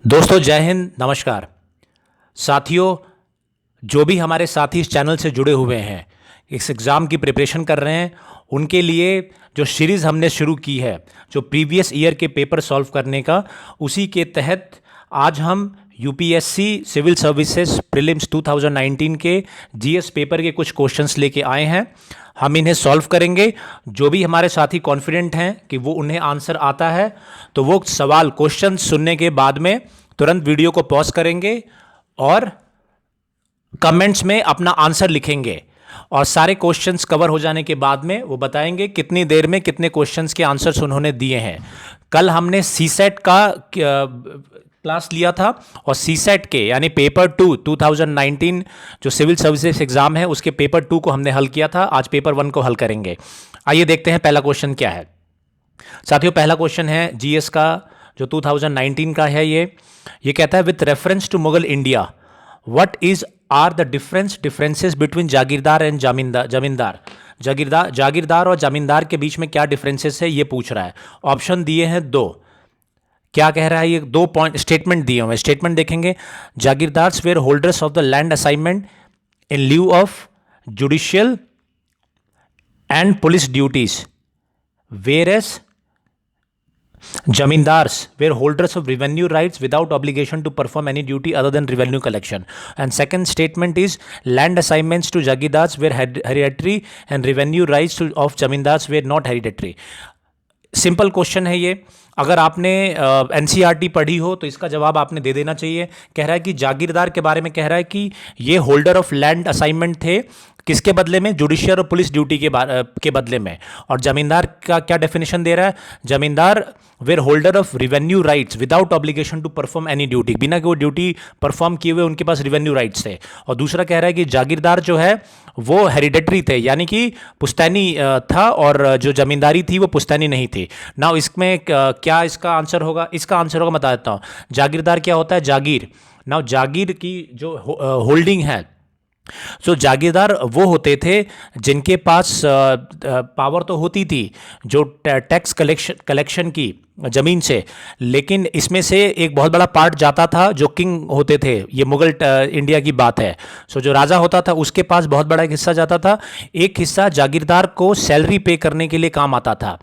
दोस्तों जय हिंद, नमस्कार। साथियों, जो भी हमारे साथी इस चैनल से जुड़े हुए हैं, इस एग्ज़ाम की प्रिपरेशन कर रहे हैं, उनके लिए जो सीरीज़ हमने शुरू की है, जो प्रीवियस ईयर के पेपर सॉल्व करने का, उसी के तहत आज हम यूपीएससी सिविल सर्विसेज प्रीलिम्स 2019 के जीएस पेपर के कुछ क्वेश्चंस लेके आए हैं। हम इन्हें सॉल्व करेंगे। जो भी हमारे साथी कॉन्फिडेंट हैं कि वो उन्हें आंसर आता है, तो वो सवाल क्वेश्चन सुनने के बाद में तुरंत वीडियो को पॉज करेंगे और कमेंट्स में अपना आंसर लिखेंगे। और सारे क्वेश्चंस कवर हो जाने के बाद में वो बताएंगे कितनी देर में कितने क्वेश्चंस के आंसर्स उन्होंने दिए हैं। कल हमने सीसेट का क्लास लिया था और सीसेट के यानी पेपर 2 2019 जो सिविल सर्विसेज एग्जाम है उसके पेपर 2 को हमने हल किया था। आज पेपर 1 को हल करेंगे। आइए देखते हैं पहला क्वेश्चन क्या है। साथियों, पहला क्वेश्चन है जीएस का जो 2019 का है। ये कहता है with reference to Mughal India what is are the differences between jagirdar and zamindar. Jagirdar और जमींदार के बीच में क्या डिफरेंसेस है ये पूछ रहा है। ऑप्शन दिए हैं दो। क्या कह रहा है ये? दो पॉइंट स्टेटमेंट दिए हुए। स्टेटमेंट देखेंगे। Jagirdars were holders of the land assignment in lieu of judicial and police duties, whereas Jamindars were holders of revenue rights without obligation to perform any duty other than revenue collection. And second statement is land assignments to Jagirdars were hereditary and revenue rights of Jamindars were not hereditary. Simple question है ये। अगर आपने NCERT पढ़ी हो तो इसका जवाब आपने दे देना चाहिए। कह रहा है कि जागीरदार के बारे में कह रहा है कि ये होल्डर ऑफ लैंड असाइनमेंट थे, किसके बदले में? जुडिशियल और पुलिस ड्यूटी के बदले में। और जमींदार का क्या डेफिनेशन दे रहा है? Zamindar were holder of revenue rights without obligation to perform any duty, बिना कि वो ड्यूटी परफॉर्म किए हुए उनके पास रिवेन्यू राइट्स थे। और दूसरा कह रहा है कि जागीरदार जो है वो हेरिडेटरी थे, यानी कि पुश्तैनी था, और जो जमींदारी थी वो पुश्तैनी नहीं थी। नाउ इसमें क्या इसका आंसर होगा? इसका आंसर होगा, बता देता हूँ। जागीरदार क्या होता है? जागीर। नाउ जागीर की जो होल्डिंग है, सो जागीरदार वो होते थे जिनके पास पावर तो होती थी जो टैक्स कलेक्शन की ज़मीन से, लेकिन इसमें से एक बहुत बड़ा पार्ट जाता था जो किंग होते थे। ये मुगल इंडिया की बात है। सो जो राजा होता था उसके पास बहुत बड़ा एक हिस्सा जाता था। एक हिस्सा जागीरदार को सैलरी पे करने के लिए काम आता था।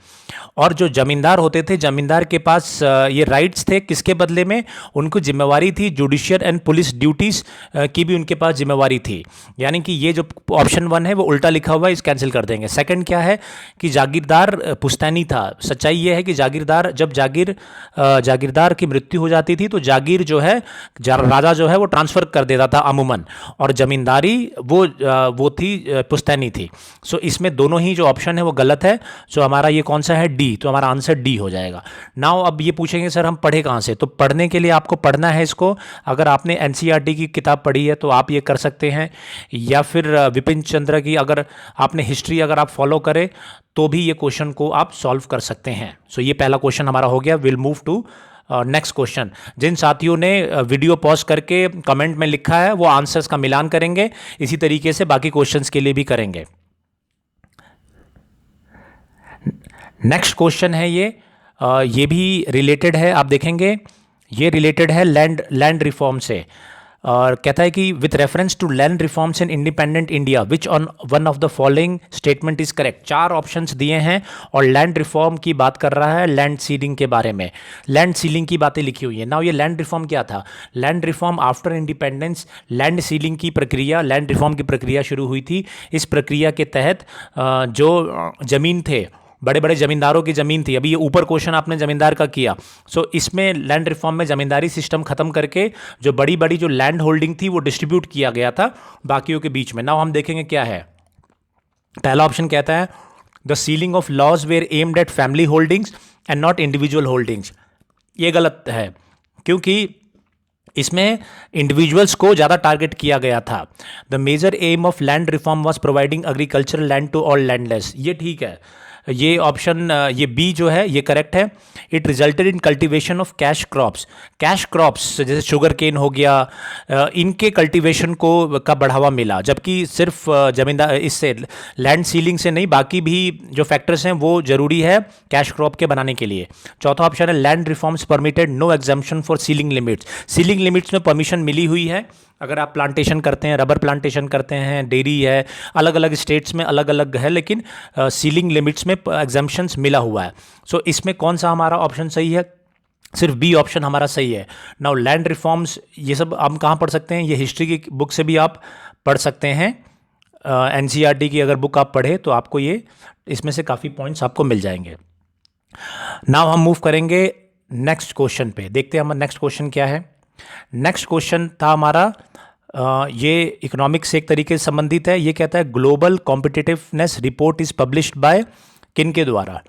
और जो जमींदार होते थे, जमींदार के पास ये राइट्स थे, किसके बदले में? उनको जिम्मेवारी थी जुडिशियल एंड पुलिस ड्यूटीज़ की भी उनके पास जिम्मेवारी थी। यानी कि ये जो ऑप्शन 1 है वो उल्टा लिखा हुआ है, इस कैंसिल कर देंगे। सेकंड क्या है कि जागीरदार पुश्तैनी था। सच्चाई ये है कि जागीरदार जब जागीरदार की मृत्यु हो जाती थी तो जागीर जो है राजा जो है वो ट्रांसफ़र कर देता था अमूमन, और जमींदारी वो थी पुश्तैनी थी। सो इसमें दोनों ही जो ऑप्शन है वो गलत है। सो हमारा ये कौन सा है? डी। तो हमारा आंसर डी हो जाएगा। नाउ अब ये पूछेंगे सर हम पढ़े कहाँ से? तो पढ़ने के लिए आपको पढ़ना है इसको। अगर आपने एनसीईआरटी की किताब पढ़ी है तो आप ये कर सकते हैं, या फिर विपिन चंद्र की अगर आपने हिस्ट्री अगर आप फॉलो करें तो भी ये क्वेश्चन को आप सॉल्व कर सकते हैं। सो ये पहला क्वेश्चन हमारा हो गया। Will move to next question. जिन साथियों ने वीडियो पॉज करके कमेंट में लिखा है वो आंसर्स का मिलान करेंगे। इसी तरीके से बाकी क्वेश्चंस के लिए भी करेंगे। नेक्स्ट क्वेश्चन है ये भी रिलेटेड है। आप देखेंगे ये रिलेटेड है लैंड रिफॉर्म से। और कहता है कि with reference to land reforms in independent India which on one of the following statement is correct. 4 options दिए हैं और लैंड रिफॉर्म की बात कर रहा है, लैंड सीलिंग के बारे में। लैंड सीलिंग की बातें लिखी हुई है। नाउ ये लैंड रिफॉर्म क्या था? Land reform after independence land ceiling की प्रक्रिया, लैंड रिफॉर्म की प्रक्रिया शुरू हुई थी। इस प्रक्रिया के तहत जो ज़मीन थे, बड़े बड़े ज़मींदारों की ज़मीन थी। अभी ये ऊपर क्वेश्चन आपने ज़मींदार का किया। सो इसमें लैंड रिफॉर्म में ज़मींदारी सिस्टम ख़त्म करके जो बड़ी बड़ी जो लैंड होल्डिंग थी वो डिस्ट्रीब्यूट किया गया था बाकियों के बीच में। नाउ हम देखेंगे क्या है। पहला ऑप्शन कहता है the ceiling of laws were aimed at family holdings and not individual holdings. ये गलत है क्योंकि इसमें इंडिविजुअल्स को ज़्यादा टारगेट किया गया था। The major aim of land reform was providing agricultural land to all landless. ये ठीक है, ये ऑप्शन ये बी जो है ये करेक्ट है। It resulted in cultivation of cash crops. Cash crops जैसे शुगर केन हो गया, इनके कल्टीवेशन को का बढ़ावा मिला, जबकि सिर्फ जमींदार इससे लैंड सीलिंग से नहीं, बाकी भी जो फैक्टर्स हैं वो जरूरी है कैश क्रॉप के बनाने के लिए। चौथा ऑप्शन है land reforms permitted no exemption for ceiling limits. Ceiling limits में परमिशन मिली हुई है अगर आप प्लांटेशन करते हैं, रबर प्लांटेशन करते हैं, डेयरी है, अलग अलग स्टेट्स में अलग अलग है, लेकिन सीलिंग लिमिट्स में एग्जाम्पशंस मिला हुआ है। सो इसमें कौन सा हमारा ऑप्शन सही है? सिर्फ बी ऑप्शन हमारा सही है। नाउ लैंड रिफॉर्म्स ये सब हम कहाँ पढ़ सकते हैं? ये हिस्ट्री की बुक से भी आप पढ़ सकते हैं। एनसीईआरटी की अगर बुक आप पढ़े तो आपको ये इसमें से काफ़ी पॉइंट्स आपको मिल जाएंगे। नाउ हम मूव करेंगे नेक्स्ट क्वेश्चन पे। देखते हैं हमारा नेक्स्ट क्वेश्चन क्या है। नेक्स्ट क्वेश्चन था हमारा ये इकोनॉमिक्स से एक तरीके से संबंधित है। ये कहता है global competitiveness report is published by किन के द्वारा?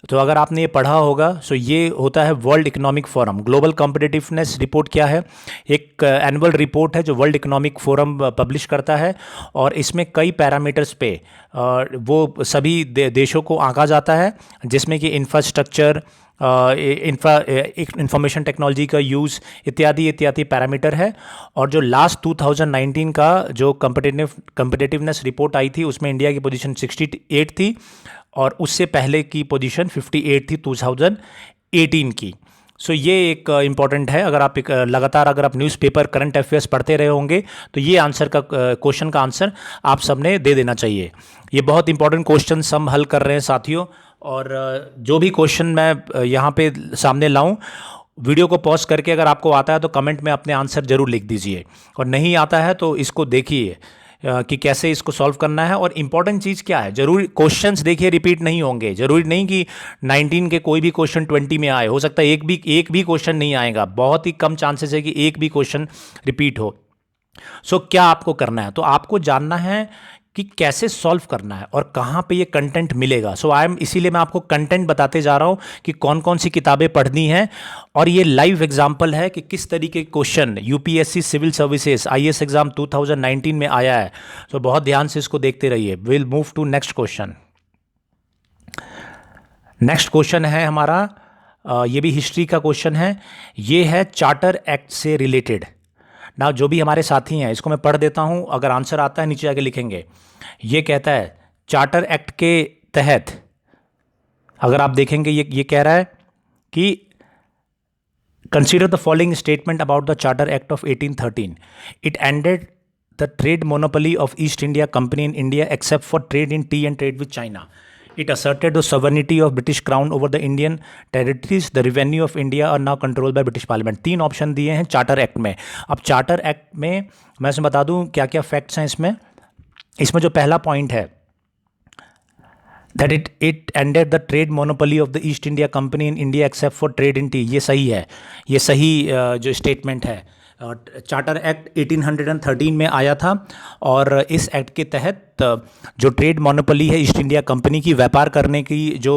तो अगर आपने ये पढ़ा होगा सो ये होता है world economic forum. Global competitiveness report क्या है? एक एनुअल रिपोर्ट है जो वर्ल्ड इकोनॉमिक फोरम पब्लिश करता है, और इसमें कई पैरामीटर्स पे वो सभी देशों को आंका जाता है, जिसमें कि इंफ्रास्ट्रक्चर, इंफॉर्मेशन टेक्नोलॉजी का यूज़ इत्यादि इत्यादि पैरामीटर है। और जो लास्ट 2019 का जो कॉम्पिटिटिवनेस रिपोर्ट आई थी उसमें इंडिया की पोजीशन 68 थी, और उससे पहले की पोजीशन 58 थी 2018 की। सो ये एक इम्पॉर्टेंट है। अगर आप लगातार अगर आप न्यूज़पेपर करंट अफेयर्स पढ़ते रहे होंगे तो ये आंसर का क्वेश्चन का आंसर आप सबने दे देना चाहिए। ये बहुत इंपॉर्टेंट क्वेश्चन हम हल कर रहे हैं साथियों, और जो भी क्वेश्चन मैं यहाँ पे सामने लाऊं, वीडियो को पॉज करके अगर आपको आता है तो कमेंट में अपने आंसर जरूर लिख दीजिए, और नहीं आता है तो इसको देखिए कि कैसे इसको सॉल्व करना है। और इम्पॉर्टेंट चीज़ क्या है, जरूरी क्वेश्चंस देखिए रिपीट नहीं होंगे। जरूरी नहीं कि 19 के कोई भी क्वेश्चन 20 में आए, हो सकता है एक भी क्वेश्चन नहीं आएगा, बहुत ही कम चांसेस है कि एक भी क्वेश्चन रिपीट हो। सो क्या आपको करना है? तो आपको जानना है कि कैसे सॉल्व करना है और कहाँ पे ये कंटेंट मिलेगा। सो इसीलिए मैं आपको कंटेंट बताते जा रहा हूँ कि कौन कौन सी किताबें पढ़नी है, और ये लाइव एग्जांपल है कि किस तरीके के question UPSC civil services IAS exam 2019 में आया है। सो बहुत ध्यान से इसको देखते रहिए। Will move to next question. Next question है हमारा, ये भी हिस्ट्री का क्वेश्चन है। ये है चार्टर एक्ट से रिलेटेड। ना जो भी हमारे साथी हैं इसको मैं पढ़ देता हूँ, अगर आंसर आता है नीचे आके लिखेंगे। ये कहता है चार्टर एक्ट के तहत, अगर आप देखेंगे ये कह रहा है कि consider the following statement about the charter act of 1813। It ended the trade monopoly of east India company in India except for trade in T and trade with China. It asserted the sovereignty of British Crown over the Indian territories. The revenue of India are now controlled by British Parliament. 3 option दिए हैं charter act में। अब charter act में मैं इसमें बता दूं क्या क्या फैक्ट्स हैं इसमें। इसमें जो पहला पॉइंट है that it ended the trade monopoly of the East India Company in India except for trade in tea। ये सही है, ये सही जो स्टेटमेंट है। चार्टर एक्ट 1813 में आया था, और इस एक्ट के तहत जो ट्रेड मोनोपोली है ईस्ट इंडिया कंपनी की, व्यापार करने की जो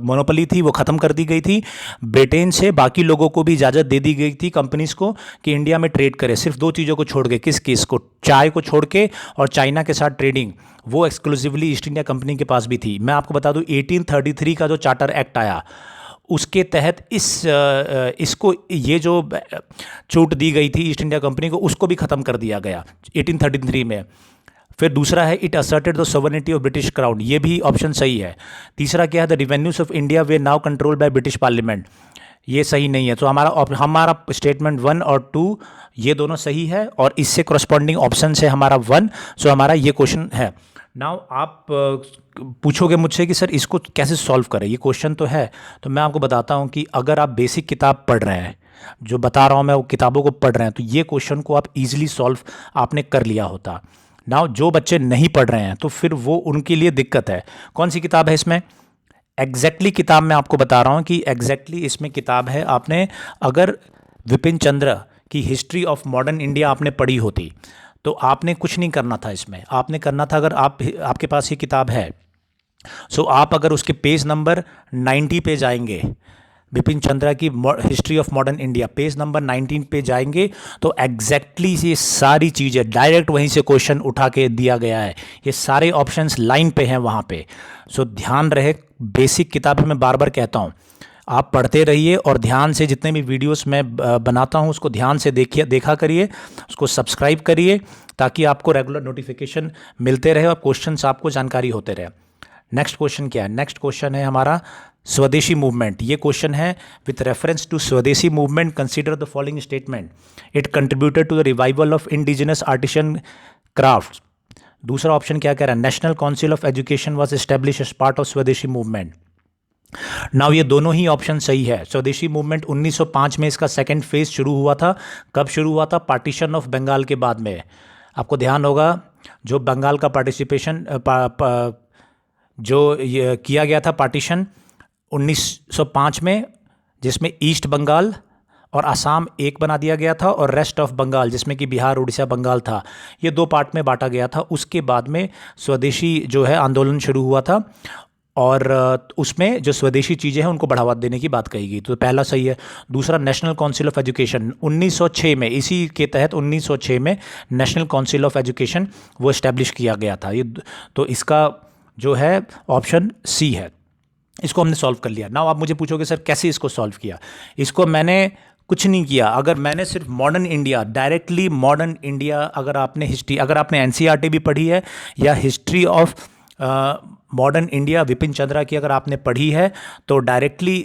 मोनोपोली थी वो ख़त्म कर दी गई थी। ब्रिटेन से बाकी लोगों को भी इजाज़त दे दी गई थी कंपनीज़ को कि इंडिया में ट्रेड करे, सिर्फ 2 चीज़ों को छोड़ के। किस को? चाय को छोड़ के, और चाइना के साथ ट्रेडिंग वो एक्सक्लूसिवली ईस्ट इंडिया कंपनी के पास भी थी। मैं आपको बता दूं 1833 का जो चार्टर एक्ट आया उसके तहत इसको ये जो छूट दी गई थी ईस्ट इंडिया कंपनी को उसको भी ख़त्म कर दिया गया 1833 में। फिर दूसरा है it asserted the sovereignty of British crown. ये भी ऑप्शन सही है। तीसरा क्या है, the revenues of India way now control by British parliament. ये सही नहीं है। तो हमारा स्टेटमेंट 1 और 2 ये दोनों सही है, और इससे करस्पॉन्डिंग ऑप्शन है हमारा 1। सो हमारा ये क्वेश्चन है। नाउ आप पूछोगे मुझसे कि सर इसको कैसे सॉल्व करें, ये क्वेश्चन तो है। तो मैं आपको बताता हूँ कि अगर आप बेसिक किताब पढ़ रहे हैं, जो बता रहा हूँ मैं वो किताबों को पढ़ रहे हैं, तो ये क्वेश्चन को आप इजीली सॉल्व आपने कर लिया होता। नाउ जो बच्चे नहीं पढ़ रहे हैं तो फिर वो उनके लिए दिक्कत है। कौन सी किताब है इसमें? एग्जैक्टली किताब मैं आपको बता रहा हूँ कि एग्जैक्टली इसमें किताब है। आपने अगर विपिन चंद्र की हिस्ट्री ऑफ मॉडर्न इंडिया आपने पढ़ी होती तो आपने कुछ नहीं करना था इसमें। आपने करना था, अगर आपके पास ये किताब है, सो आप अगर उसके पेज नंबर 90 पे जाएंगे, बिपिन चंद्रा की history of modern India, page number 19 पे जाएंगे तो एग्जैक्टली ये सारी चीज़ें डायरेक्ट वहीं से क्वेश्चन उठा के दिया गया है। ये सारे ऑप्शंस लाइन पे हैं वहाँ पे। सो ध्यान रहे, बेसिक किताबें मैं बार बार कहता हूँ, आप पढ़ते रहिए और ध्यान से जितने भी वीडियोस मैं बनाता हूँ उसको ध्यान से देखा करिए, उसको सब्सक्राइब करिए ताकि आपको रेगुलर नोटिफिकेशन मिलते रहे और क्वेश्चंस आपको जानकारी होते रहे। नेक्स्ट क्वेश्चन क्या है? नेक्स्ट क्वेश्चन है हमारा स्वदेशी मूवमेंट। ये क्वेश्चन है with reference to Swadeshi movement consider the following statement, it contributed to the revival of indigenous artisan crafts. दूसरा ऑप्शन क्या कह रहा है? National council of education was establish as part of Swadeshi movement. Now ये दोनों ही option सही है। स्वदेशी मूवमेंट 1905 में इसका सेकेंड फेज शुरू हुआ था। कब शुरू हुआ था? पार्टीशन ऑफ बंगाल के बाद में। आपको ध्यान होगा जो बंगाल का पार्टिसिपेशन जो ये किया गया था पार्टीशन 1905 में, जिसमें ईस्ट बंगाल और असम एक बना दिया गया था और रेस्ट ऑफ बंगाल जिसमें कि बिहार, उड़ीसा, बंगाल था, ये दो पार्ट में बांटा गया था। उसके बाद में स्वदेशी जो है आंदोलन शुरू हुआ था और उसमें जो स्वदेशी चीज़ें हैं उनको बढ़ावा देने की बात कही गई। तो पहला सही है। दूसरा नेशनल काउंसिल ऑफ एजुकेशन 1906 में, इसी के तहत 1906 में नेशनल काउंसिल ऑफ एजुकेशन वो इस्टेब्लिश किया गया था। ये तो इसका जो है ऑप्शन सी है। इसको हमने सॉल्व कर लिया। नाउ आप मुझे पूछोगे सर कैसे इसको सॉल्व किया? इसको मैंने कुछ नहीं किया। अगर मैंने सिर्फ modern India, directly modern India, अगर आपने हिस्ट्री, अगर आपने एनसीईआरटी भी पढ़ी है या history of modern India Vipin Chandra की अगर आपने पढ़ी है तो डायरेक्टली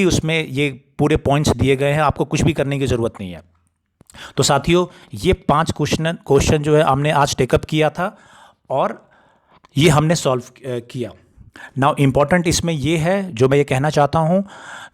उसमें ये पूरे पॉइंट्स दिए गए हैं, आपको कुछ भी करने की ज़रूरत नहीं है। तो साथियों ये 5 क्वेश्चन जो है हमने आज टेकअप किया था और ये हमने सॉल्व किया। नाउ इम्पॉर्टेंट इसमें ये है, जो मैं ये कहना चाहता हूँ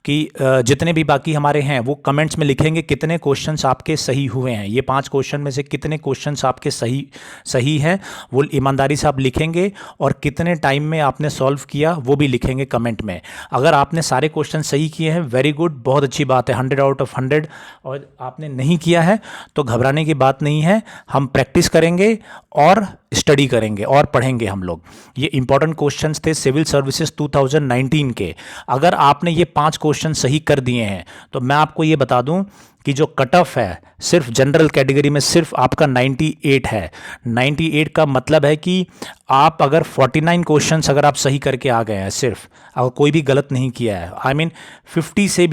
कि जितने भी बाकी हमारे हैं वो कमेंट्स में लिखेंगे कितने क्वेश्चंस आपके सही हुए हैं। ये 5 क्वेश्चन में से कितने क्वेश्चंस आपके सही हैं वो ईमानदारी से आप लिखेंगे और कितने टाइम में आपने सॉल्व किया वो भी लिखेंगे कमेंट में। अगर आपने सारे क्वेश्चन सही किए हैं, वेरी गुड, बहुत अच्छी बात है, 100 आउट ऑफ 100। और आपने नहीं किया है तो घबराने की बात नहीं है, हम प्रैक्टिस करेंगे और स्टडी करेंगे और पढ़ेंगे हम लोग। ये इंपॉर्टेंट क्वेश्चंस थे सिविल सर्विसेज 2019 के। अगर आपने ये 5 क्वेश्चन सही कर दिए हैं तो मैं आपको ये बता दूं कि जो कट ऑफ है सिर्फ जनरल कैटेगरी में सिर्फ आपका 98 है। 98 का मतलब है कि आप अगर 49 क्वेश्चंस अगर आप सही करके आ गए हैं, सिर्फ अगर कोई भी गलत नहीं किया है, आई मीन 50 से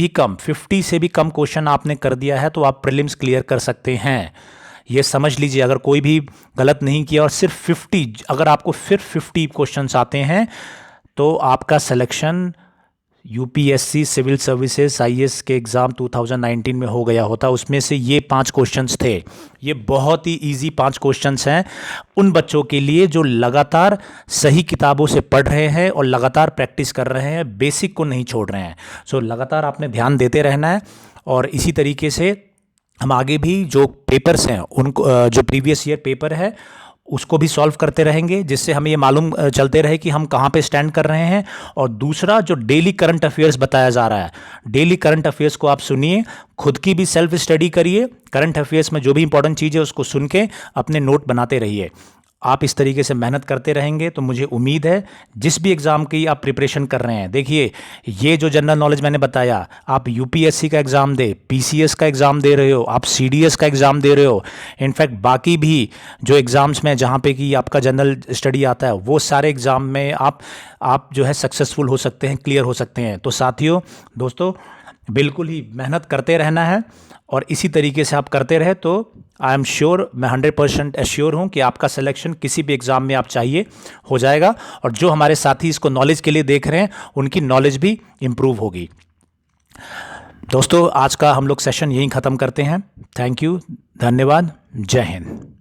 भी कम क्वेश्चन आपने कर दिया है तो आप प्रीलिम्स क्लियर कर सकते हैं। ये समझ लीजिए, अगर कोई भी गलत नहीं किया और सिर्फ 50, अगर आपको सिर्फ 50 क्वेश्चंस आते हैं तो आपका selection UPSC civil services IAS के एग्ज़ाम 2019 में हो गया होता। उसमें से ये 5 क्वेश्चंस थे। ये बहुत ही इजी 5 क्वेश्चंस हैं उन बच्चों के लिए जो लगातार सही किताबों से पढ़ रहे हैं और लगातार प्रैक्टिस कर रहे हैं, बेसिक को नहीं छोड़ रहे हैं। सो लगातार आपने ध्यान देते रहना है और इसी तरीके से हम आगे भी जो पेपर्स हैं उनको, जो प्रीवियस ईयर पेपर है उसको भी सॉल्व करते रहेंगे, जिससे हमें ये मालूम चलते रहे कि हम कहाँ पे स्टैंड कर रहे हैं। और दूसरा जो डेली करंट अफेयर्स बताया जा रहा है, डेली करंट अफेयर्स को आप सुनिए, खुद की भी सेल्फ स्टडी करिए, करंट अफेयर्स में जो भी इंपॉर्टेंट चीज़ है उसको सुन के अपने नोट बनाते रहिए। आप इस तरीके से मेहनत करते रहेंगे तो मुझे उम्मीद है जिस भी एग्ज़ाम की आप प्रिपरेशन कर रहे हैं, देखिए ये जो जनरल नॉलेज मैंने बताया, आप यूपीएससी का एग्ज़ाम दे, पीसीएस का एग्ज़ाम दे रहे हो, आप सीडीएस का एग्ज़ाम दे रहे हो, इनफैक्ट बाकी भी जो एग्ज़ाम्स में जहाँ पे कि आपका जनरल स्टडी आता है वो सारे एग्ज़ाम में आप जो है सक्सेसफुल हो सकते हैं, क्लियर हो सकते हैं। तो साथियों, दोस्तों, बिल्कुल ही मेहनत करते रहना है और इसी तरीके से आप करते रहे तो आई एम श्योर, मैं 100% एश्योर हूँ कि आपका सिलेक्शन किसी भी एग्ज़ाम में आप चाहिए हो जाएगा। और जो हमारे साथी इसको नॉलेज के लिए देख रहे हैं उनकी नॉलेज भी इम्प्रूव होगी। दोस्तों, आज का हम लोग सेशन यहीं ख़त्म करते हैं। थैंक यू, धन्यवाद, जय हिंद।